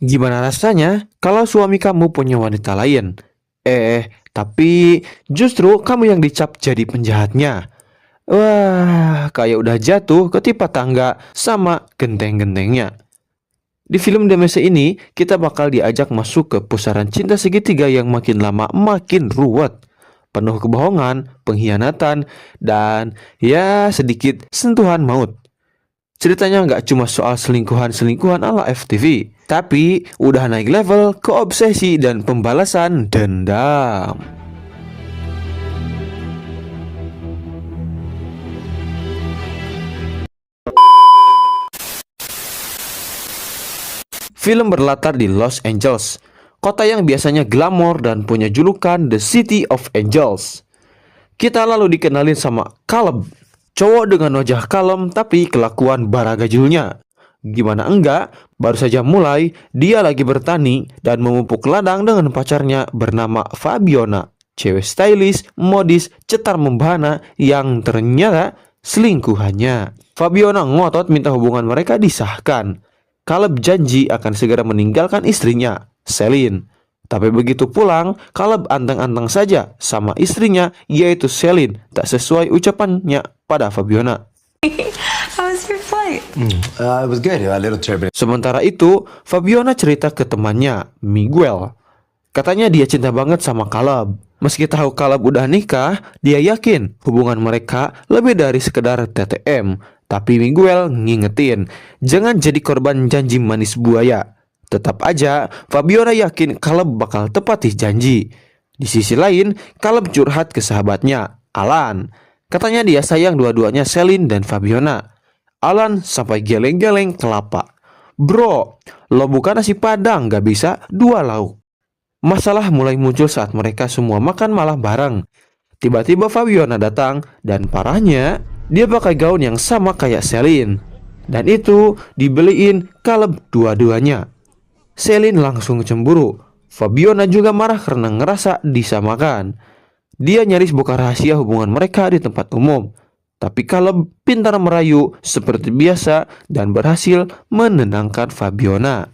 Gimana rasanya kalau suami kamu punya wanita lain? Tapi justru kamu yang dicap jadi penjahatnya. Wah, kayak udah jatuh ketimpa tangga sama genteng-gentengnya. Di film Demese ini, kita bakal diajak masuk ke pusaran cinta segitiga yang makin lama makin ruwet. Penuh kebohongan, pengkhianatan, dan ya sedikit sentuhan maut. Ceritanya nggak cuma soal selingkuhan-selingkuhan ala FTV, tapi udah naik level ke obsesi dan pembalasan dendam. Film berlatar di Los Angeles, kota yang biasanya glamor dan punya julukan The City of Angels. Kita lalu dikenalin sama Caleb, cowok dengan wajah kalem tapi kelakuan baragajulnya. Gimana enggak, baru saja mulai, dia lagi bertani dan memupuk ladang dengan pacarnya bernama Fabiona, cewek stylish, modis, cetar membahana yang ternyata selingkuhannya. Fabiona ngotot minta hubungan mereka disahkan. Caleb janji akan segera meninggalkan istrinya, Celine. Tapi begitu pulang, Caleb anteng-anteng saja sama istrinya, yaitu Celine, tak sesuai ucapannya pada Fabiona. How was your flight? It was good. A little turbulent. Sementara itu, Fabiona cerita ke temannya, Miguel. Katanya dia cinta banget sama Caleb. Meski tahu Caleb udah nikah, dia yakin hubungan mereka lebih dari sekedar TTM. Tapi Miguel ngingetin, jangan jadi korban janji manis buaya. Tetap aja, Fabiona yakin Caleb bakal tepati janji. Di sisi lain, Caleb curhat ke sahabatnya, Alan. Katanya dia sayang dua-duanya Celine dan Fabiona. Alan sampai geleng-geleng kelapa. Bro, lo bukan nasi padang gak bisa dua lauk. Masalah mulai muncul saat mereka semua makan malam bareng. Tiba-tiba Fabiona datang dan parahnya dia pakai gaun yang sama kayak Celine. Dan itu dibeliin Caleb dua-duanya. Celine langsung cemburu. Fabiona juga marah karena ngerasa disamakan. Dia nyaris buka rahasia hubungan mereka di tempat umum. Tapi Caleb pintar merayu seperti biasa dan berhasil menenangkan Fabiona.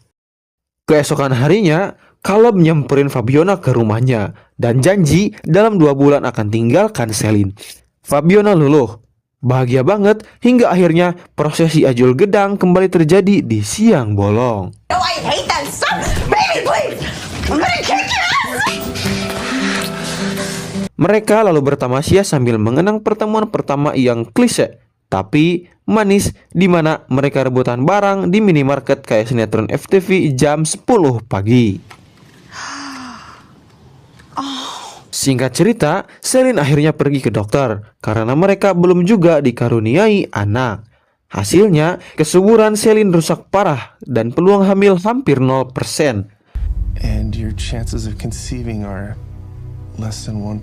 Keesokan harinya, Caleb nyamperin Fabiona ke rumahnya dan janji dalam 2 bulan akan tinggalkan Celine. Fabiona luluh, bahagia banget hingga akhirnya prosesi ajul gedang kembali terjadi di siang bolong. No, I hate that stuff. Baby, please. I'm gonna kick your ass. Mereka lalu bertamasya sambil mengenang pertemuan pertama yang klise tapi manis, di mana mereka rebutan barang di minimarket kayak sinetron FTV jam 10 pagi. Singkat cerita, Celine akhirnya pergi ke dokter karena mereka belum juga dikaruniai anak. Hasilnya, kesuburan Celine rusak parah dan peluang hamil hampir 0%. And your chances of conceiving are less than 1%.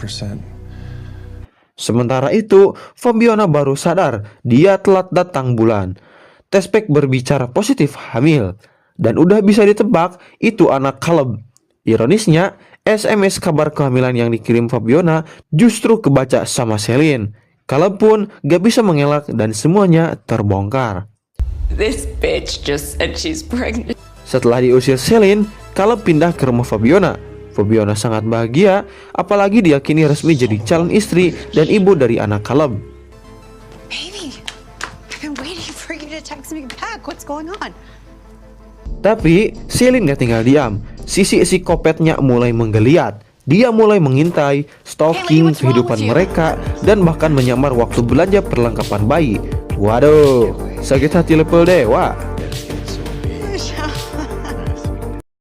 Sementara itu, Fabiona baru sadar dia telat datang bulan. Tes pack berbicara positif hamil. Dan udah bisa ditebak itu anak Caleb. Ironisnya, SMS kabar kehamilan yang dikirim Fabiona justru kebaca sama Celine. Caleb pun gak bisa mengelak dan semuanya terbongkar. This bitch just said she's pregnant. Setelah diusir Celine, Caleb pindah ke rumah Fabiona. Fabiona sangat bahagia, apalagi diyakini resmi jadi calon istri dan ibu dari anak Caleb. Baby, I've been waiting for you to text me back. What's going on? Tapi Celine gak tinggal diam. Sisi psikopatnya mulai menggeliat. Dia mulai mengintai, stalking kehidupan mereka, dan bahkan menyamar waktu belanja perlengkapan bayi. Waduh, sakit hati level dewa.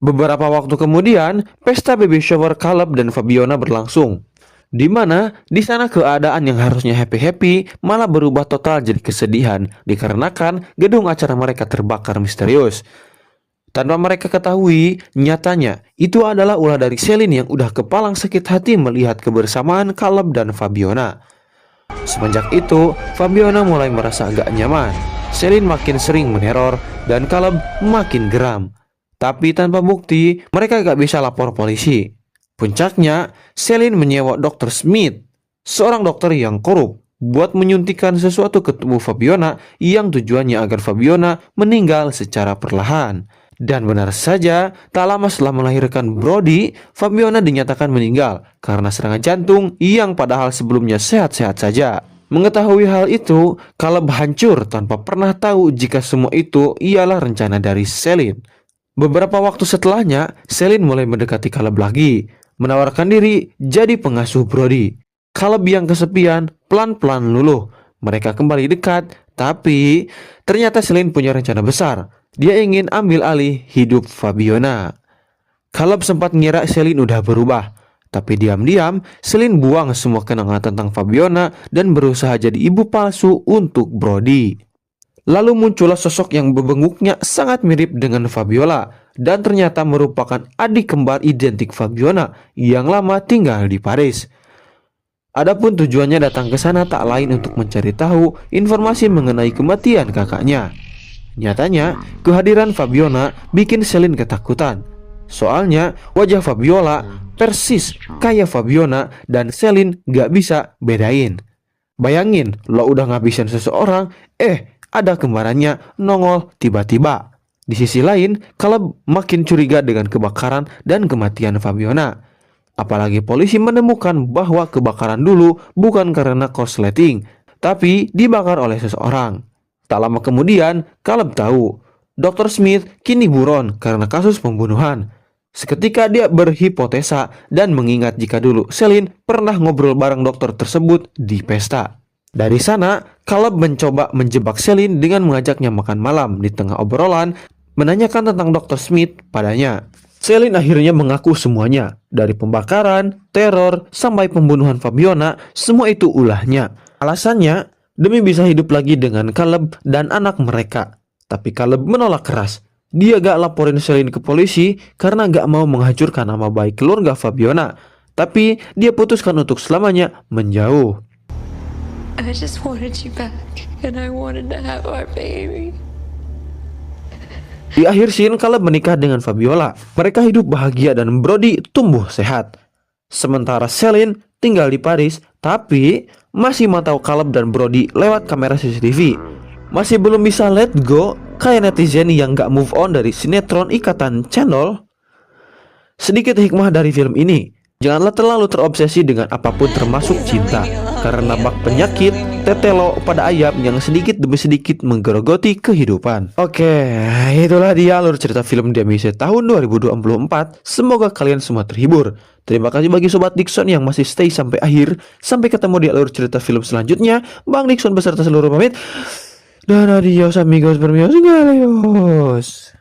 Beberapa waktu kemudian, pesta baby shower Caleb dan Fabiona berlangsung. Di mana di sana keadaan yang harusnya happy-happy malah berubah total jadi kesedihan dikarenakan gedung acara mereka terbakar misterius. Tanpa mereka ketahui, nyatanya itu adalah ulah dari Celine yang udah kepalang sakit hati melihat kebersamaan Caleb dan Fabiona. Semenjak itu, Fabiona mulai merasa agak nyaman. Celine makin sering meneror dan Caleb makin geram. Tapi tanpa bukti, mereka gak bisa lapor polisi. Puncaknya, Celine menyewa Dr. Smith, seorang dokter yang korup, buat menyuntikkan sesuatu ke tubuh Fabiona yang tujuannya agar Fabiona meninggal secara perlahan. Dan benar saja, tak lama setelah melahirkan Brody, Fabiona dinyatakan meninggal karena serangan jantung yang padahal sebelumnya sehat-sehat saja. Mengetahui hal itu, Caleb hancur tanpa pernah tahu jika semua itu ialah rencana dari Celine. Beberapa waktu setelahnya, Celine mulai mendekati Caleb lagi, menawarkan diri jadi pengasuh Brody. Caleb yang kesepian pelan-pelan luluh. Mereka kembali dekat, tapi ternyata Celine punya rencana besar. Dia ingin ambil alih hidup Fabiona. Caleb sempat ngira Celine udah berubah, tapi diam-diam Celine buang semua kenangan tentang Fabiona dan berusaha jadi ibu palsu untuk Brody. Lalu muncullah sosok yang bebenguknya sangat mirip dengan Fabiola dan ternyata merupakan adik kembar identik Fabiona yang lama tinggal di Paris. Adapun tujuannya datang ke sana tak lain untuk mencari tahu informasi mengenai kematian kakaknya. Nyatanya, kehadiran Fabiona bikin Celine ketakutan. Soalnya, wajah Fabiola persis kayak Fabiona dan Celine gak bisa bedain. Bayangin, lo udah ngabisin seseorang, ada kembarannya nongol tiba-tiba. Di sisi lain, Caleb makin curiga dengan kebakaran dan kematian Fabiona. Apalagi polisi menemukan bahwa kebakaran dulu bukan karena korsleting, tapi dibakar oleh seseorang. Tak lama kemudian, Caleb tahu Dr. Smith kini buron karena kasus pembunuhan. Seketika dia berhipotesa dan mengingat jika dulu Celine pernah ngobrol bareng dokter tersebut di pesta. Dari sana, Caleb mencoba menjebak Celine dengan mengajaknya makan malam. Di tengah obrolan, menanyakan tentang Dr. Smith padanya. Celine akhirnya mengaku semuanya, dari pembakaran, teror, sampai pembunuhan Fabiona, semua itu ulahnya. Alasannya, demi bisa hidup lagi dengan Caleb dan anak mereka. Tapi Caleb menolak keras. Dia gak laporin Celine ke polisi karena gak mau menghancurkan nama baik keluarga Fabiona. Tapi dia putuskan untuk selamanya menjauh. I just wanted you back, and I wanted to have our baby. Di akhir scene, Caleb menikah dengan Fabiola. Mereka hidup bahagia dan Brody tumbuh sehat. Sementara Celine tinggal di Paris, tapi masih mantau Caleb dan Brody lewat kamera CCTV. Masih belum bisa let go, kayak netizen yang gak move on dari sinetron Ikatan Cendol. Sedikit hikmah dari film ini, janganlah terlalu terobsesi dengan apapun termasuk cinta, karena bak penyakit tetelo pada ayam yang sedikit demi sedikit menggerogoti kehidupan. Oke, itulah dia alur cerita film Demise tahun 2024. Semoga kalian semua terhibur. Terima kasih bagi Sobat Dickson yang masih stay sampai akhir. Sampai ketemu di alur cerita film selanjutnya. Bang Dickson beserta seluruh pamit. Dan adios amigos, bermios, galeos.